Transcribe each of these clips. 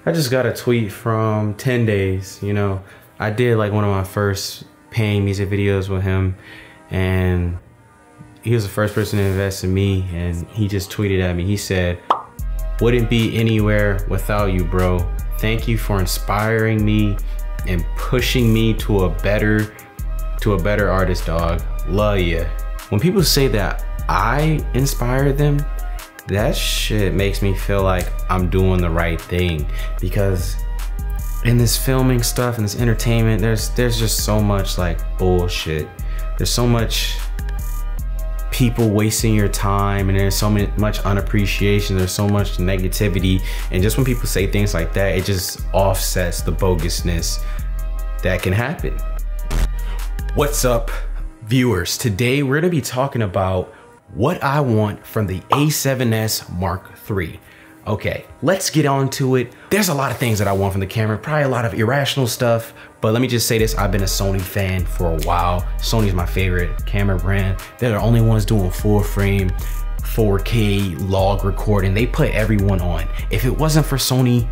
I just got a tweet from 10 days, you know. I did like one of my first paying music videos with him, and he was the first person to invest in me, and he just tweeted at me. He said, "Wouldn't be anywhere without you, bro. Thank you for inspiring me and pushing me to a better artist, dog. Love ya." When people say that I inspire them, that shit makes me feel like I'm doing the right thing, because in this filming stuff and this entertainment, there's just so much like bullshit. There's so much people wasting your time, and there's so much unappreciation, there's so much negativity, and just when people say things like that, it just offsets the bogusness that can happen. What's up, viewers? Today we're gonna be talking about what I want from the A7s Mark III. Okay, let's get on to it. There's a lot of things that I want from the camera, probably a lot of irrational stuff, but let me just say this, I've been a Sony fan for a while. Sony's my favorite camera brand. They're the only ones doing full frame, 4K log recording. They put everyone on. If it wasn't for Sony,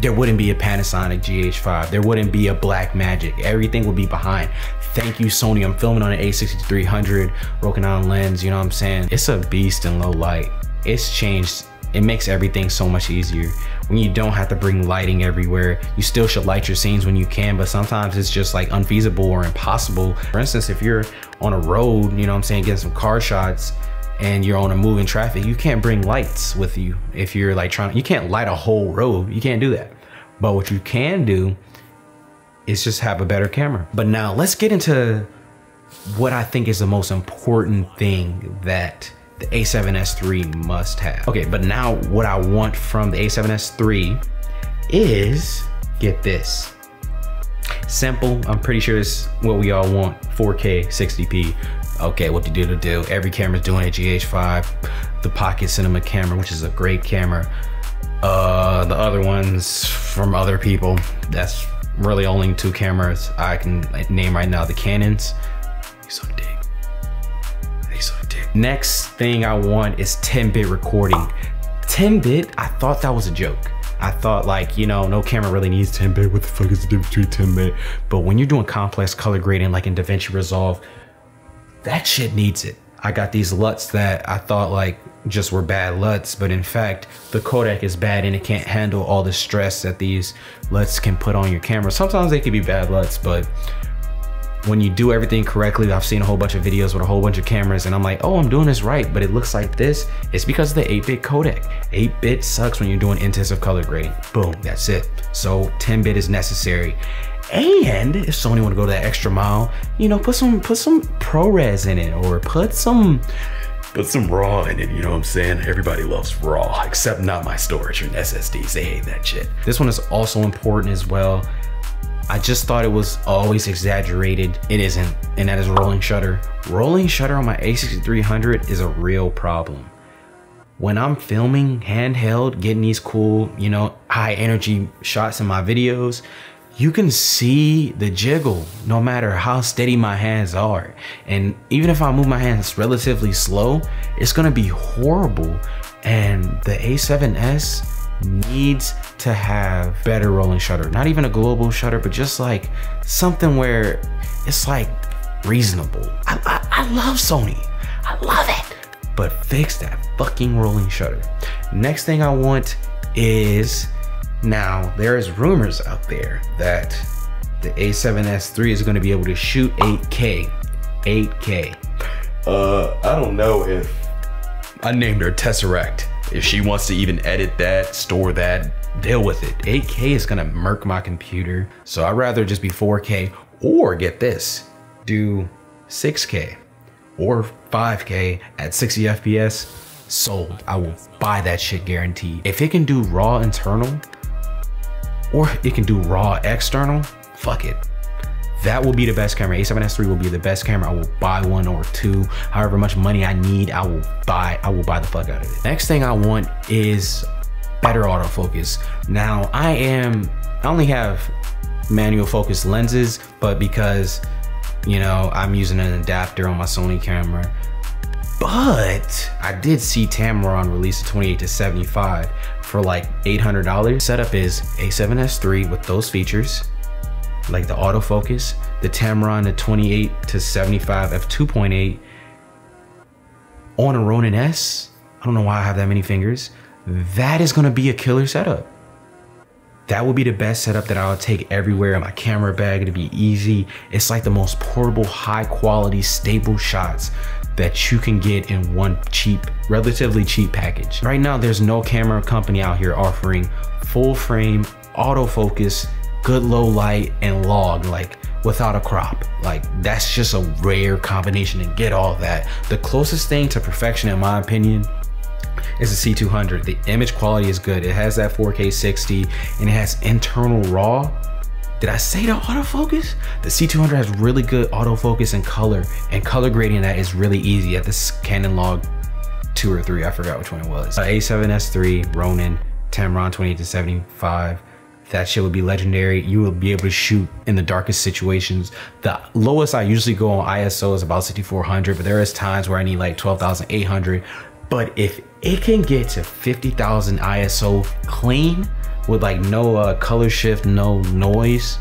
there wouldn't be a Panasonic GH5. There wouldn't be a Blackmagic. Everything would be behind. Thank you, Sony. I'm filming on an A6300 Rokinon lens, you know what I'm saying? It's a beast in low light. It's changed. It makes everything so much easier. When you don't have to bring lighting everywhere, you still should light your scenes when you can, but sometimes it's just like unfeasible or impossible. For instance, if you're on a road, you know what I'm saying, getting some car shots, and you're on a moving traffic, you can't bring lights with you. If you're like you can't light a whole road, you can't do that. But what you can do is just have a better camera. But now let's get into what I think is the most important thing that the A7s III must have. Okay, but now what I want from the A7s III is, get this. Simple, I'm pretty sure it's what we all want, 4K, 60p. Okay, what to do. Every camera's doing a GH5, the Pocket Cinema camera, which is a great camera. The other ones from other people, that's really only two cameras I can name right now. The Canons, so dick. Next thing I want is 10-bit recording. 10-bit, I thought that was a joke. I thought like, you know, no camera really needs 10-bit. What the fuck is the difference between 10-bit? But when you're doing complex color grading like in DaVinci Resolve, that shit needs it. I got these LUTs that I thought like just were bad LUTs, but in fact, the codec is bad and it can't handle all the stress that these LUTs can put on your camera. Sometimes they can be bad LUTs, but when you do everything correctly, I've seen a whole bunch of videos with a whole bunch of cameras and I'm like, oh, I'm doing this right, but it looks like this. It's because of the 8-bit codec. 8-bit sucks when you're doing intensive color grading. Boom, that's it. So 10-bit is necessary. And if Sony want to go that extra mile, you know, put some ProRes in it, or put some RAW in it, you know what I'm saying? Everybody loves RAW, except not my storage and SSDs, they hate that shit. This one is also important as well. I just thought it was always exaggerated. It isn't, and that is rolling shutter. Rolling shutter on my A6300 is a real problem. When I'm filming handheld, getting these cool, you know, high energy shots in my videos, you can see the jiggle no matter how steady my hands are. And even if I move my hands relatively slow, it's gonna be horrible. And the A7s needs to have better rolling shutter. Not even a global shutter, but just like something where it's like reasonable. I love Sony, I love it, but fix that fucking rolling shutter. Next thing I want is, now there's rumors out there that the A7s III is going to be able to shoot 8K. I don't know if I named her Tesseract. If she wants to even edit that, store that, deal with it. 8K is gonna murk my computer. So I'd rather just be 4K, or get this, do 6K or 5K at 60 FPS, sold. I will buy that shit guaranteed. If it can do raw internal, or it can do raw external, fuck it. That will be the best camera. A7s III will be the best camera. I will buy one or two. However much money I need, I will buy the fuck out of it. Next thing I want is better autofocus. Now I only have manual focus lenses, but because, you know, I'm using an adapter on my Sony camera. But I did see Tamron release a 28 to 75, for like $800. Setup is A7s3 with those features, like the autofocus, the Tamron, the 28 to 75 f2.8 on a Ronin S. I don't know why I have that many fingers. That is gonna be a killer setup. That would be the best setup that I would take everywhere in my camera bag. It'd be easy. It's like the most portable, high quality, stable shots that you can get in one cheap, relatively cheap package. Right now, there's no camera company out here offering full frame, autofocus, good low light, and log, like without a crop. Like that's just a rare combination to get all that. The closest thing to perfection, in my opinion, is the C200. The image quality is good. It has that 4K 60 and it has internal RAW. Did I say the autofocus? The C200 has really good autofocus and color grading that is really easy at this Canon Log 2 or 3, I forgot which one it was. A7S3 Ronin Tamron 28 to 75. That shit would be legendary. You will be able to shoot in the darkest situations. The lowest I usually go on ISO is about 6400, but there is times where I need like 12,800. But if it can get to 50,000 ISO clean with like no color shift, no noise,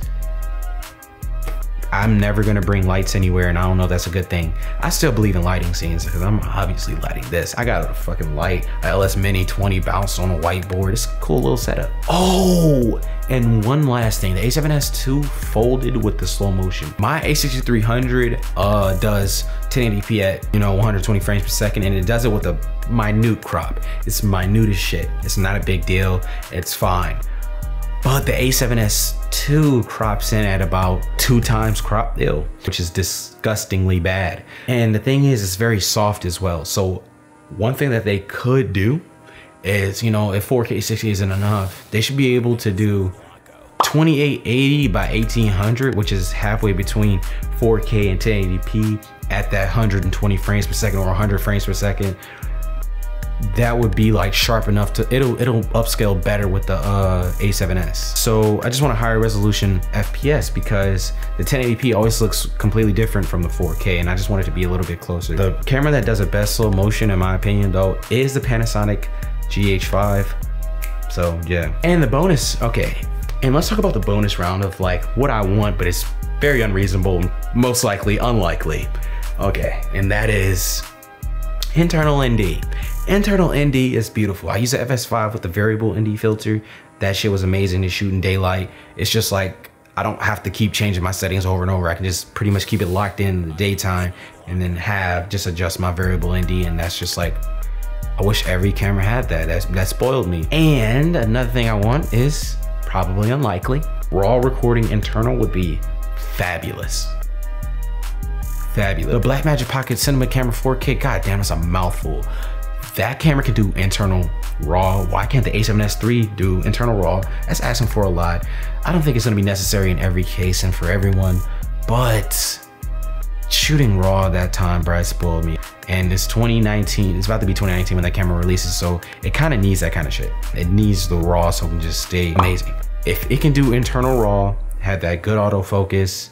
I'm never gonna bring lights anywhere, and I don't know if that's a good thing. I still believe in lighting scenes because I'm obviously lighting this. I got a fucking light, a LS Mini 20 bounced on a whiteboard. It's a cool little setup. Oh, and one last thing, the A7S2 folded with the slow motion. My A6300 does 1080p at 120 frames per second, and it does it with a minute crop. It's minute as shit. It's not a big deal. It's fine. But the A7S2 crops in at about 2 times crop deal, which is disgustingly bad. And the thing is, it's very soft as well. So one thing that they could do is, if 4K 60 isn't enough, they should be able to do 2880 by 1800, which is halfway between 4K and 1080p at that 120 frames per second or 100 frames per second. That would be like sharp enough to, it'll upscale better with the A7S. So I just want a higher resolution FPS because the 1080p always looks completely different from the 4K, and I just want it to be a little bit closer. The camera that does the best slow motion, in my opinion though, is the Panasonic GH5. So yeah. And the bonus, okay. And let's talk about the bonus round of like what I want, but it's very unreasonable, most likely unlikely. Okay, and that is internal ND. Internal ND is beautiful. I use the FS5 with the variable ND filter. That shit was amazing to shoot in daylight. It's just like, I don't have to keep changing my settings over and over. I can just pretty much keep it locked in the daytime and then just adjust my variable ND. And that's just like, I wish every camera had that. That spoiled me. And another thing I want is probably unlikely. RAW recording internal would be fabulous. Fabulous. The Blackmagic Pocket Cinema Camera 4K, goddamn, it's a mouthful. That camera can do internal RAW. Why can't the A7S3 do internal RAW? That's asking for a lot. I don't think it's gonna be necessary in every case and for everyone, but shooting RAW that time, bro, spoiled me. And it's 2019, it's about to be 2019 when that camera releases, so it kind of needs that kind of shit. It needs the RAW so it can just stay amazing. If it can do internal RAW, have that good autofocus,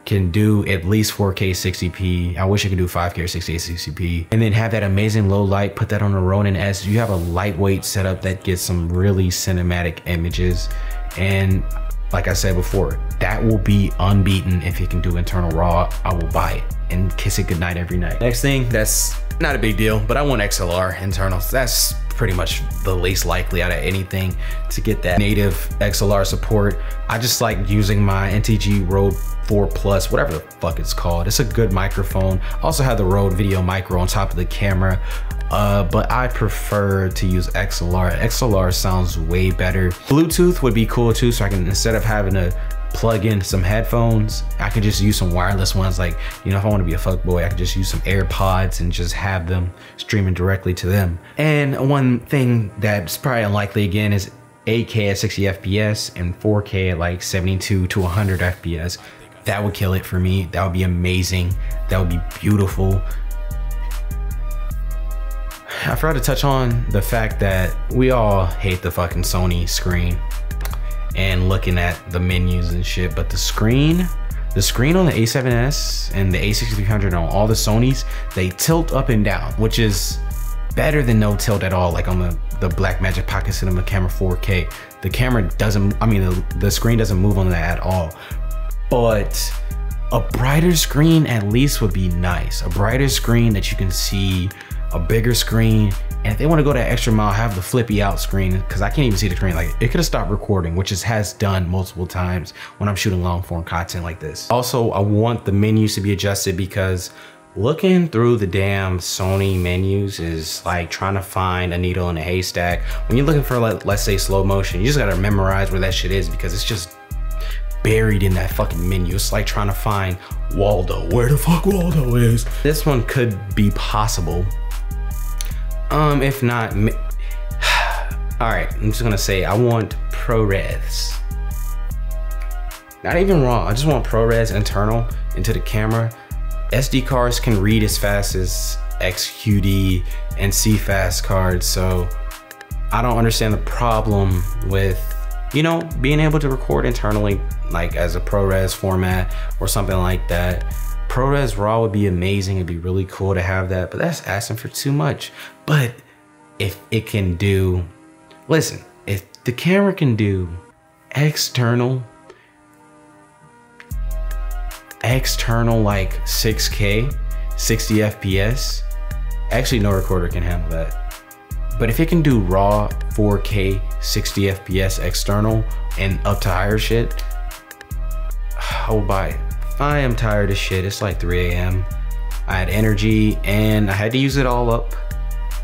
can do at least 4K 60p. I wish I could do 5K or 60 60p. And then have that amazing low light, put that on a Ronin S. You have a lightweight setup that gets some really cinematic images. And like I said before, that will be unbeaten. If it can do internal RAW, I will buy it and kiss it goodnight every night. Next thing, that's not a big deal, but I want XLR internals. That's pretty much the least likely out of anything to get that native XLR support. I just like using my NTG Rode 4 Plus, whatever the fuck it's called. It's a good microphone. Also have the Rode Video Micro on top of the camera, but I prefer to use XLR. XLR sounds way better. Bluetooth would be cool too, so I can, instead of having to plug in some headphones, I could just use some wireless ones. Like, if I want to be a fuckboy, I could just use some AirPods and just have them streaming directly to them. And one thing that's probably unlikely again is 8K at 60 FPS and 4K at like 72 to 100 FPS. That would kill it for me. That would be amazing. That would be beautiful. I forgot to touch on the fact that we all hate the fucking Sony screen and looking at the menus and shit, but the screen on the A7S and the A6300 on all the Sonys, they tilt up and down, which is better than no tilt at all, like on the the Blackmagic Pocket Cinema Camera 4K. The camera doesn't, I mean, the screen doesn't move on that at all. But a brighter screen at least would be nice. A brighter screen that you can see, a bigger screen. And if they want to go that extra mile, have the flippy out screen, because I can't even see the screen. Like, it could have stopped recording, which it has done multiple times when I'm shooting long form content like this. Also, I want the menus to be adjusted, because looking through the damn Sony menus is like trying to find a needle in a haystack. When you're looking for, like, let's say slow motion, you just gotta memorize where that shit is, because it's just buried in that fucking menu. It's like trying to find Waldo, where the fuck Waldo is. This one could be possible. If not, all right, I'm just gonna say I want ProRes. Not even RAW, I just want ProRes internal into the camera. SD cards can read as fast as XQD and CFast cards, so I don't understand the problem with, you know, being able to record internally, like as a ProRes format or something like that. ProRes RAW would be amazing. It'd be really cool to have that, but that's asking for too much. But if it can do, listen, if the camera can do external like 6K, 60 FPS, actually no recorder can handle that. But if it can do raw 4K, 60 FPS external and up to higher shit, I will buy it. I am tired of shit. It's like 3 AM. I had energy and I had to use it all up.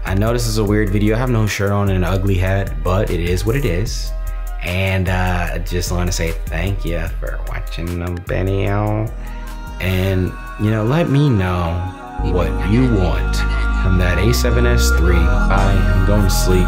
I know this is a weird video. I have no shirt on and an ugly hat, but it is what it is. And I just want to say thank you for watching the video. And, you know, let me know what you want from that A7s3. I am going to sleep.